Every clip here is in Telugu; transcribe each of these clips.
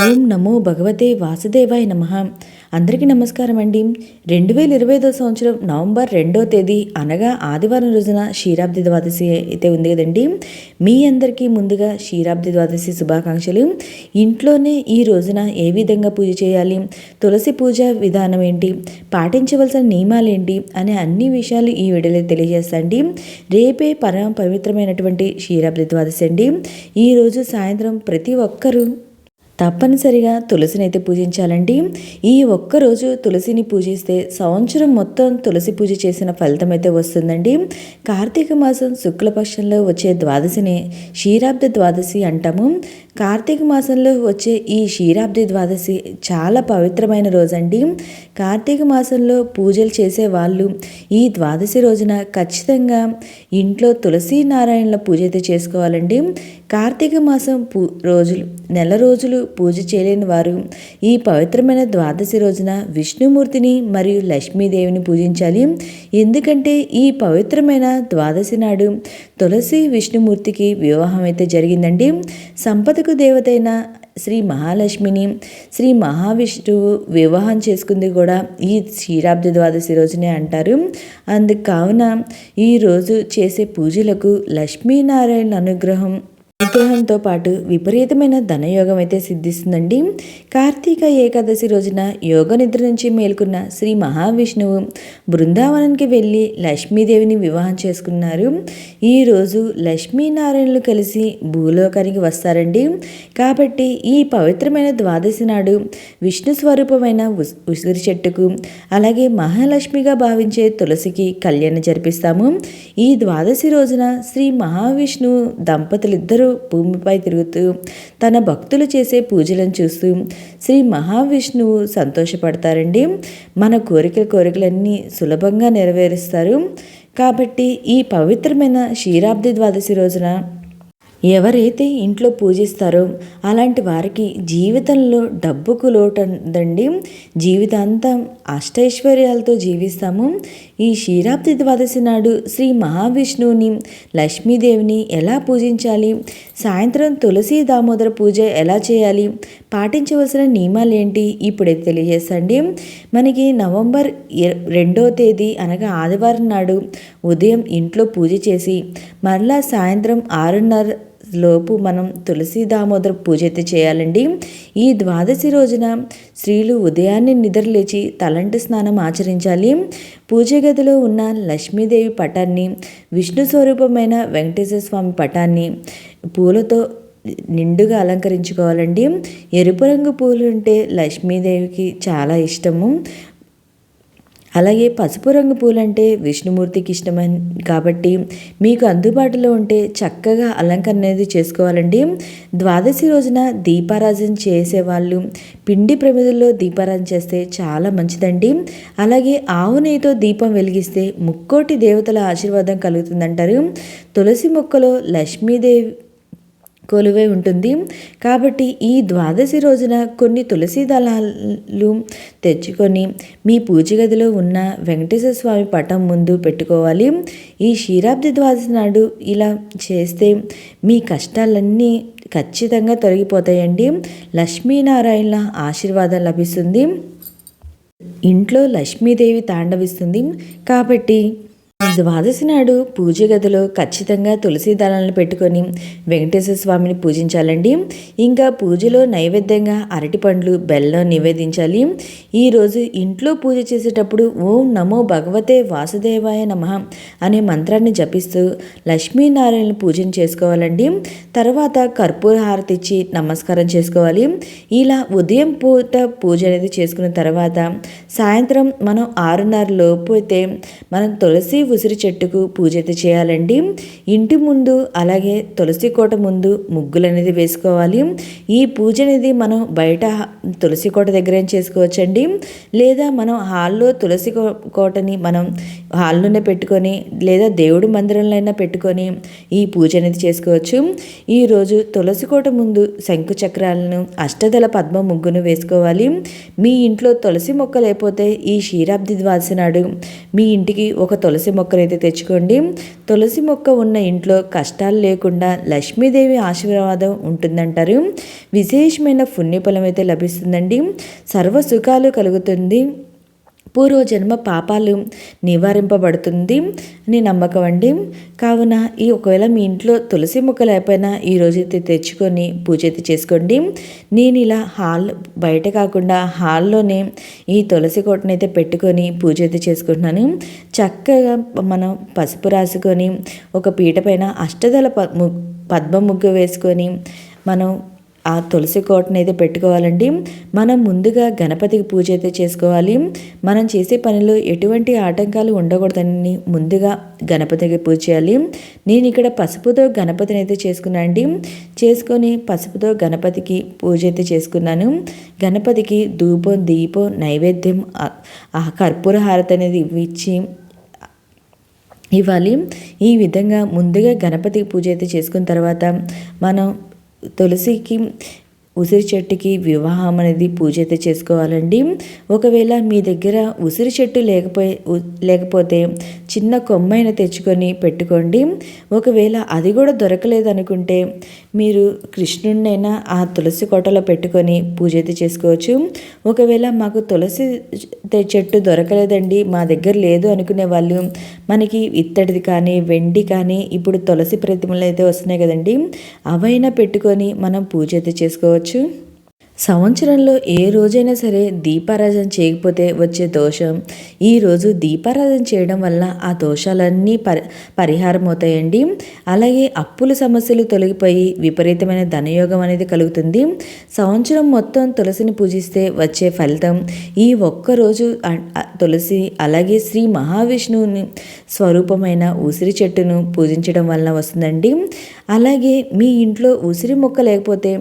ఓం నమో భగవతే వాసుదేవాయ నమః. అందరికీ నమస్కారం అండి. 2025 సంవత్సరం నవంబర్ 2వ తేదీ అనగా ఆదివారం రోజున క్షీరాబ్ది ద్వాదశి అయితే ఉంది కదండి. మీ అందరికీ ముందుగా క్షీరాబ్ది ద్వాదశి శుభాకాంక్షలు. ఇంట్లోనే ఈ రోజున ఏ విధంగా పూజ చేయాలి, తులసి పూజ విధానం ఏంటి, పాటించవలసిన నియమాలు ఏంటి అనే అన్ని విషయాలు ఈ వీడియోలో తెలియజేస్తాండి. రేపే పరమ పవిత్రమైనటువంటి క్షీరాబ్ది ద్వాదశి అండి. ఈరోజు సాయంత్రం ప్రతి ఒక్కరూ తప్పనిసరిగా తులసిని అయితే పూజించాలండి. ఈ ఒక్కరోజు తులసిని పూజిస్తే సంవత్సరం మొత్తం తులసి పూజ చేసిన ఫలితం అయితే వస్తుందండి. కార్తీక మాసం శుక్లపక్షంలో వచ్చే ద్వాదశిని క్షీరాబ్ది ద్వాదశి అంటాము. కార్తీక మాసంలో వచ్చే ఈ క్షీరాబ్ది ద్వాదశి చాలా పవిత్రమైన రోజండి. కార్తీక మాసంలో పూజలు చేసే వాళ్ళు ఈ ద్వాదశి రోజున ఖచ్చితంగా ఇంట్లో తులసి నారాయణల పూజ అయితే చేసుకోవాలండి. కార్తీక మాసం నెల రోజులు పూజ చేయలేని వారు ఈ పవిత్రమైన ద్వాదశి రోజున విష్ణుమూర్తిని మరియు లక్ష్మీదేవిని పూజించాలి. ఎందుకంటే ఈ పవిత్రమైన ద్వాదశి నాడు తులసి విష్ణుమూర్తికి వివాహం అయితే జరిగిందండి. సంపదకు దేవతైన శ్రీ మహాలక్ష్మిని శ్రీ మహావిష్ణువు వివాహం చేసుకుంది కూడా ఈ క్షీరాబ్ది ద్వాదశి రోజునే అంటారు. అందుకు కావున ఈరోజు చేసే పూజలకు లక్ష్మీనారాయణ అనుగ్రహంతో పాటు విపరీతమైన ధనయోగం అయితే సిద్ధిస్తుందండి. కార్తీక ఏకాదశి రోజున యోగ నిద్ర నుంచి మేల్కొన్న శ్రీ మహావిష్ణువు బృందావనానికి వెళ్ళి లక్ష్మీదేవిని వివాహం చేసుకున్నారు. ఈరోజు లక్ష్మీనారాయణలు కలిసి భూలోకానికి వస్తారండి. కాబట్టి ఈ పవిత్రమైన ద్వాదశి నాడు విష్ణు స్వరూపమైన ఉసిరి చెట్టుకు అలాగే మహాలక్ష్మిగా భావించే తులసికి కళ్యాణం జరిపిస్తాము. ఈ ద్వాదశి రోజున శ్రీ మహావిష్ణువు దంపతులిద్దరూ భూమిపై తిరుగుతూ తన భక్తులు చేసే పూజలను చూస్తూ శ్రీ మహావిష్ణువు సంతోషపడతారండి. మన కోరికలన్నీ సులభంగా నెరవేరుస్తారు. కాబట్టి ఈ పవిత్రమైన క్షీరాబ్ది ద్వాదశి రోజున ఎవరైతే ఇంట్లో పూజిస్తారో అలాంటి వారికి జీవితంలో డబ్బుకు లోటు ఉందండి. జీవితాంతం అష్టైశ్వర్యాలతో జీవిస్తాము. ఈ క్షీరాబ్ది ద్వాదశి నాడు శ్రీ మహావిష్ణువుని లక్ష్మీదేవిని ఎలా పూజించాలి, సాయంత్రం తులసి దామోదర పూజ ఎలా చేయాలి, పాటించవలసిన నియమాలు ఏంటి ఇప్పుడైతే తెలియజేస్తండి. మనకి నవంబర్ 2వ తేదీ అనగా ఆదివారం నాడు ఉదయం ఇంట్లో పూజ చేసి మరలా సాయంత్రం 6:30 లోపు మనం తులసి దామోదర పూజ అయితే చేయాలండి. ఈ ద్వాదశి రోజున స్త్రీలు ఉదయాన్నే నిద్రలేచి తలంటి స్నానం ఆచరించాలి. పూజ గదిలో ఉన్న లక్ష్మీదేవి పటాన్ని, విష్ణు స్వరూపమైన వెంకటేశ్వర స్వామి పటాన్ని పూలతో నిండుగా అలంకరించుకోవాలండి. ఎరుపు రంగు పూలు అంటే లక్ష్మీదేవికి చాలా ఇష్టము. అలాగే పసుపు రంగు పూలంటే విష్ణుమూర్తికి ఇష్టమని కాబట్టి మీకు అందుబాటులో ఉంటే చక్కగా అలంకరణ అనేది చేసుకోవాలండి. ద్వాదశి రోజున దీపారాధన చేసేవాళ్ళు పిండి ప్రమిదల్లో దీపారాధన చేస్తే చాలా మంచిదండి. అలాగే ఆవు నెయ్యితో దీపం వెలిగిస్తే ముక్కోటి దేవతల ఆశీర్వాదం కలుగుతుందంటారు. తులసి మొక్కలో లక్ష్మీదేవి కొలువై ఉంటుంది. కాబట్టి ఈ ద్వాదశి రోజున కొన్ని తులసి దళాలు తెచ్చుకొని మీ పూజ గదిలో ఉన్న వెంకటేశ్వర స్వామి పటం ముందు పెట్టుకోవాలి. ఈ క్షీరాబ్ది ద్వాదశి నాడు ఇలా చేస్తే మీ కష్టాలన్నీ ఖచ్చితంగా తొలగిపోతాయండి. లక్ష్మీనారాయణ ఆశీర్వాదం లభిస్తుంది. ఇంట్లో లక్ష్మీదేవి తాండవిస్తుంది. కాబట్టి ద్వాదశి నాడు పూజ గదిలో ఖచ్చితంగా తులసి దళాలను పెట్టుకొని వెంకటేశ్వర స్వామిని పూజించాలండి. ఇంకా పూజలో నైవేద్యంగా అరటిపండ్లు, బెల్లం నివేదించాలి. ఈరోజు ఇంట్లో పూజ చేసేటప్పుడు ఓం నమో భగవతే వాసుదేవాయ నమః అనే మంత్రాన్ని జపిస్తూ లక్ష్మీనారాయణ పూజను చేసుకోవాలండి. తర్వాత కర్పూర హారతి ఇచ్చి నమస్కారం చేసుకోవాలి. ఇలా ఉదయం పూట పూజ అనేది చేసుకున్న తర్వాత సాయంత్రం మనం 6:30 లోపు అయితే మనం తులసి ఉసిరి చెట్టుకు పూజ అయితే చేయాలండి. ఇంటి ముందు అలాగే తులసి కోట ముందు ముగ్గులు అనేది వేసుకోవాలి. ఈ పూజ అనేది మనం బయట తులసి కోట దగ్గర చేసుకోవచ్చండి. లేదా మనం హాల్లో తులసి కోటని మనం హాల్లోనే పెట్టుకొని లేదా దేవుడి మందిరంలో అయినా పెట్టుకొని ఈ పూజ అనేది చేసుకోవచ్చు. ఈరోజు తులసి కోట ముందు శంకు చక్రాలను, అష్టదళ పద్మ ముగ్గును వేసుకోవాలి. మీ ఇంట్లో తులసి మొక్క లేకపోతే ఈ క్షీరాబ్ది ద్వాదశి నాడు మీ ఇంటికి ఒక తులసి మొక్కనైతే తెచ్చుకోండి. తులసి మొక్క ఉన్న ఇంట్లో కష్టాలు లేకుండా లక్ష్మీదేవి ఆశీర్వాదం ఉంటుందంటారు. విశేషమైన పుణ్యఫలం అయితే లభిస్తుందండి. సర్వ సుఖాలు కలుగుతుంది. పూర్వజన్మ పాపాలు నివారింపబడుతుంది అని నమ్మకం అండి. కావున ఒకవేళ మీ ఇంట్లో తులసి మొక్క లేకపోయినా ఈ రోజైతే తెచ్చుకొని పూజ అయితే చేసుకోండి. నేను ఇలా బయట కాకుండా హాల్లోనే ఈ తులసి కోటనైతే పెట్టుకొని పూజ అయితే చేసుకుంటున్నాను. చక్కగా మనం పసుపు రాసుకొని ఒక పీట పైన అష్టదళ పద్మ ముగ్గు వేసుకొని మనం ఆ తులసి కోటను అయితే పెట్టుకోవాలండి. మనం ముందుగా గణపతికి పూజ అయితే చేసుకోవాలి. మనం చేసే పనిలో ఎటువంటి ఆటంకాలు ఉండకూడదని ముందుగా గణపతికి పూజ చేయాలి. నేను ఇక్కడ పసుపుతో గణపతిని అయితే చేసుకున్నాను అండి. చేసుకొని పసుపుతో గణపతికి పూజ అయితే చేసుకున్నాను. గణపతికి ధూపం, దీపం, నైవేద్యం, కర్పూర హారతి అనేది ఇవ్వాలి. ఈ విధంగా ముందుగా గణపతికి పూజ అయితే చేసుకున్న తర్వాత మనం తులసికి ఉసిరి చెట్టుకి వివాహం అనేది పూజ అయితే చేసుకోవాలండి. ఒకవేళ మీ దగ్గర ఉసిరి చెట్టు లేకపోతే చిన్న కొమ్మైన తెచ్చుకొని పెట్టుకోండి. ఒకవేళ అది కూడా దొరకలేదనుకుంటే మీరు కృష్ణుడినైనా ఆ తులసి కోటలో పెట్టుకొని పూజ అయితే చేసుకోవచ్చు. ఒకవేళ మాకు తులసి చెట్టు దొరకలేదండి, మా దగ్గర లేదు అనుకునే వాళ్ళు మనకి ఇత్తడిది కానీ వెండి కానీ ఇప్పుడు తులసి ప్రతిమలు అయితే వస్తున్నాయి కదండి, అవైనా పెట్టుకొని మనం పూజ అయితే చేసుకోవచ్చు. సంవత్సరంలో ఏ రోజైనా సరే దీపారాధన చేయకపోతే వచ్చే దోషం, ఈరోజు దీపారాధన చేయడం వల్ల ఆ దోషాలన్నీ పరిహారం అవుతాయండి. అలాగే అప్పుల సమస్యలు తొలగిపోయి విపరీతమైన ధనయోగం అనేది కలుగుతుంది. సంవత్సరం మొత్తం తులసిని పూజిస్తే వచ్చే ఫలితం ఈ ఒక్కరోజు తులసి అలాగే శ్రీ మహావిష్ణువుని స్వరూపమైన ఉసిరి చెట్టును పూజించడం వల్ల వస్తుందండి. అలాగే మీ ఇంట్లో ఉసిరి మొక్క లేకపోతే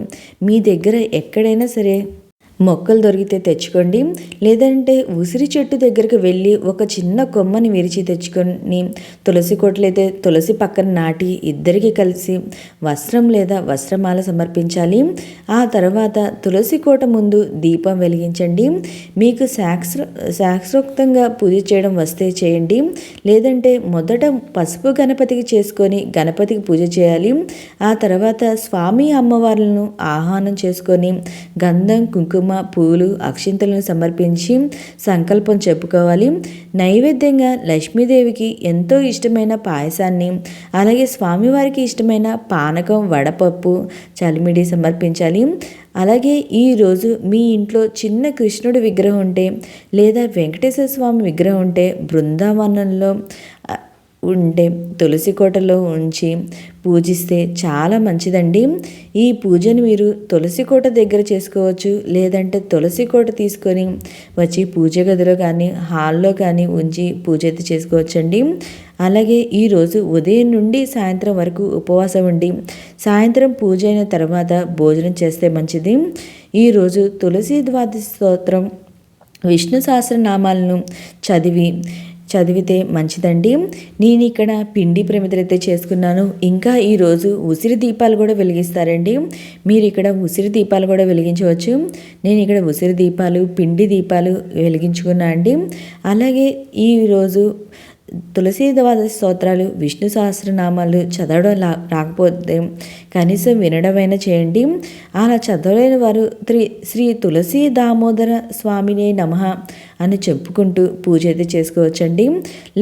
మీ దగ్గర ఎక్కడైనా సరే మొక్కలు దొరికితే తెచ్చుకోండి. లేదంటే ఉసిరి చెట్టు దగ్గరికి వెళ్ళి ఒక చిన్న కొమ్మని విరిచి తెచ్చుకొని తులసి కోటలైతే తులసి పక్కన నాటి ఇద్దరికి కలిసి వస్త్రం లేదా వస్త్రమాల సమర్పించాలి. ఆ తర్వాత తులసి కోట ముందు దీపం వెలిగించండి. మీకు శాస్త్రోక్తంగా పూజ చేయడం వస్తే చేయండి. లేదంటే మొదట పసుపు గణపతికి చేసుకొని గణపతికి పూజ చేయాలి. ఆ తర్వాత స్వామి అమ్మవార్లను ఆహ్వానం చేసుకొని గంధం, కుంకుమ, పూలు, అక్షింతలను సమర్పించి సంకల్పం చెప్పుకోవాలి. నైవేద్యంగా లక్ష్మీదేవికి ఎంతో ఇష్టమైన పాయసాన్ని, అలాగే స్వామివారికి ఇష్టమైన పానకం, వడపప్పు, చలిమిడి సమర్పించాలి. అలాగే ఈరోజు మీ ఇంట్లో చిన్న కృష్ణుడి విగ్రహం ఉంటే లేదా వెంకటేశ్వర స్వామి విగ్రహం ఉంటే బృందావనంలో ఉంటే తులసి కోటలో ఉంచి పూజిస్తే చాలా మంచిదండి. ఈ పూజను మీరు తులసి కోట దగ్గర చేసుకోవచ్చు. లేదంటే తులసి కోట తీసుకొని వచ్చి పూజ గదిలో కానీ హాల్లో కానీ ఉంచి పూజ అయితే చేసుకోవచ్చండి. అలాగే ఈరోజు ఉదయం నుండి సాయంత్రం వరకు ఉపవాసం ఉండి సాయంత్రం పూజ అయిన తర్వాత భోజనం చేస్తే మంచిది. ఈరోజు తులసి ద్వాదశి స్తోత్రం, విష్ణు సహస్రనామాలను చదివితే మంచిదండి. నేను ఇక్కడ పిండి ప్రమిదలైతే చేసుకున్నాను. ఇంకా ఈరోజు ఉసిరి దీపాలు కూడా వెలిగిస్తారండి. మీరు ఇక్కడ ఉసిరి దీపాలు కూడా వెలిగించవచ్చు. నేను ఇక్కడ ఉసిరి దీపాలు, పిండి దీపాలు వెలిగించుకున్నా అండి. అలాగే ఈరోజు తులసి ద్వాదశి స్తోత్రాలు, విష్ణు సహస్రనామాలు చదవడం రాకపోతే కనీసం వినడమైనా చేయండి. అలా చదవలేని వారు శ్రీ తులసి దామోదర స్వామినే నమః అని చెప్పుకుంటూ పూజ అయితే చేసుకోవచ్చండి.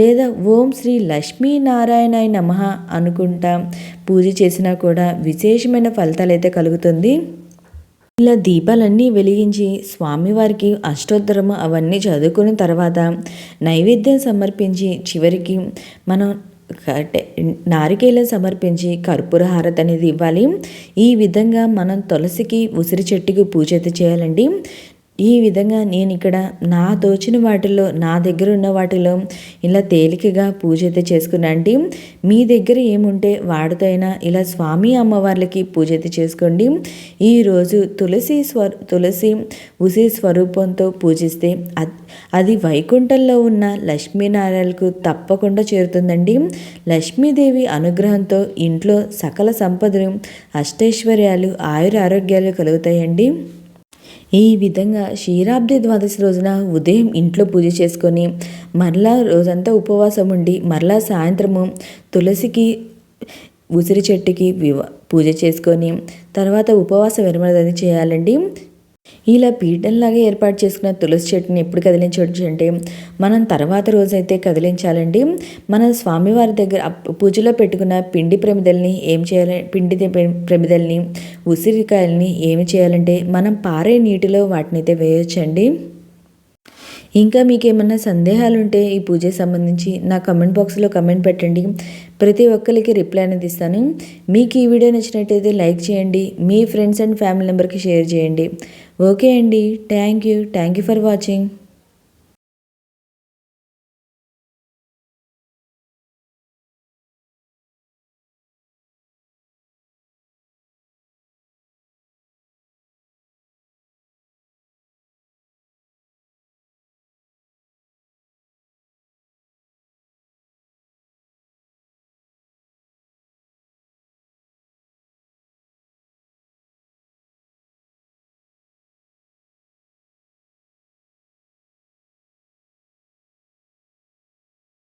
లేదా ఓం శ్రీ లక్ష్మీనారాయణాయ నమః అనుకుంటా పూజ చేసినా కూడా విశేషమైన ఫలితాలు అయితే కలుగుతుంది. ఇలా దీపాలన్నీ వెలిగించి స్వామివారికి అష్టోత్తరము అవన్నీ చదువుకున్న తర్వాత నైవేద్యం సమర్పించి చివరికి మనం నారికేలం సమర్పించి కర్పూర హారతి అనేది ఇవ్వాలి. ఈ విధంగా మనం తులసికి, ఉసిరి చెట్టుకి పూజ అయితే చేయాలండి. ఈ విధంగా నేను ఇక్కడ నా తోచిన వాటిలో, నా దగ్గర ఉన్న వాటిలో ఇలా తేలికగా పూజ అయితే చేసుకున్నా అండి. మీ దగ్గర ఏముంటే వాటితో అయినా ఇలా స్వామి అమ్మవార్లకి పూజ అయితే చేసుకోండి. ఈరోజు తులసి ఉసిరి స్వరూపంతో పూజిస్తే అది వైకుంఠంలో ఉన్న లక్ష్మీనారాయణకు తప్పకుండా చేరుతుందండి. లక్ష్మీదేవి అనుగ్రహంతో ఇంట్లో సకల సంపదలు, అష్టైశ్వర్యాలు, ఆయుర ఆరోగ్యాలు కలుగుతాయండి. ఈ విధంగా క్షీరాబ్ది ద్వాదశి రోజున ఉదయం ఇంట్లో పూజ చేసుకొని మరలా రోజంతా ఉపవాసం ఉండి మరలా సాయంత్రము తులసికి ఉసిరి చెట్టుకి పూజ చేసుకొని తర్వాత ఉపవాస విరమణ అనేది చేయాలండి. ఇలా పీఠంలాగా ఏర్పాటు చేసుకున్న తులసి చెట్టుని ఎప్పుడు కదిలించవచ్చు అంటే మనం తర్వాత రోజైతే కదిలించాలండి. మన స్వామివారి దగ్గర పూజలో పెట్టుకున్న పిండి ప్రమిదల్ని ఏం చేయాలి, ప్రమిదల్ని ఉసిరికాయలని ఏమి చేయాలంటే మనం పారే నీటిలో వాటిని అయితే వేయొచ్చండి. ఇంకా మీకు ఏమన్నా సందేహాలు ఉంటే ఈ పూజకి సంబంధించి నా కమెంట్ బాక్స్లో కమెంట్ పెట్టండి. ప్రతి ఒక్కరికి రిప్లై అనేది ఇస్తాను. మీకు ఈ వీడియో నచ్చినట్టయితే లైక్ చేయండి, మీ ఫ్రెండ్స్ అండ్ ఫ్యామిలీ మెంబర్కి షేర్ చేయండి. ఓకే అండి, థ్యాంక్ యూ ఫర్ వాచింగ్.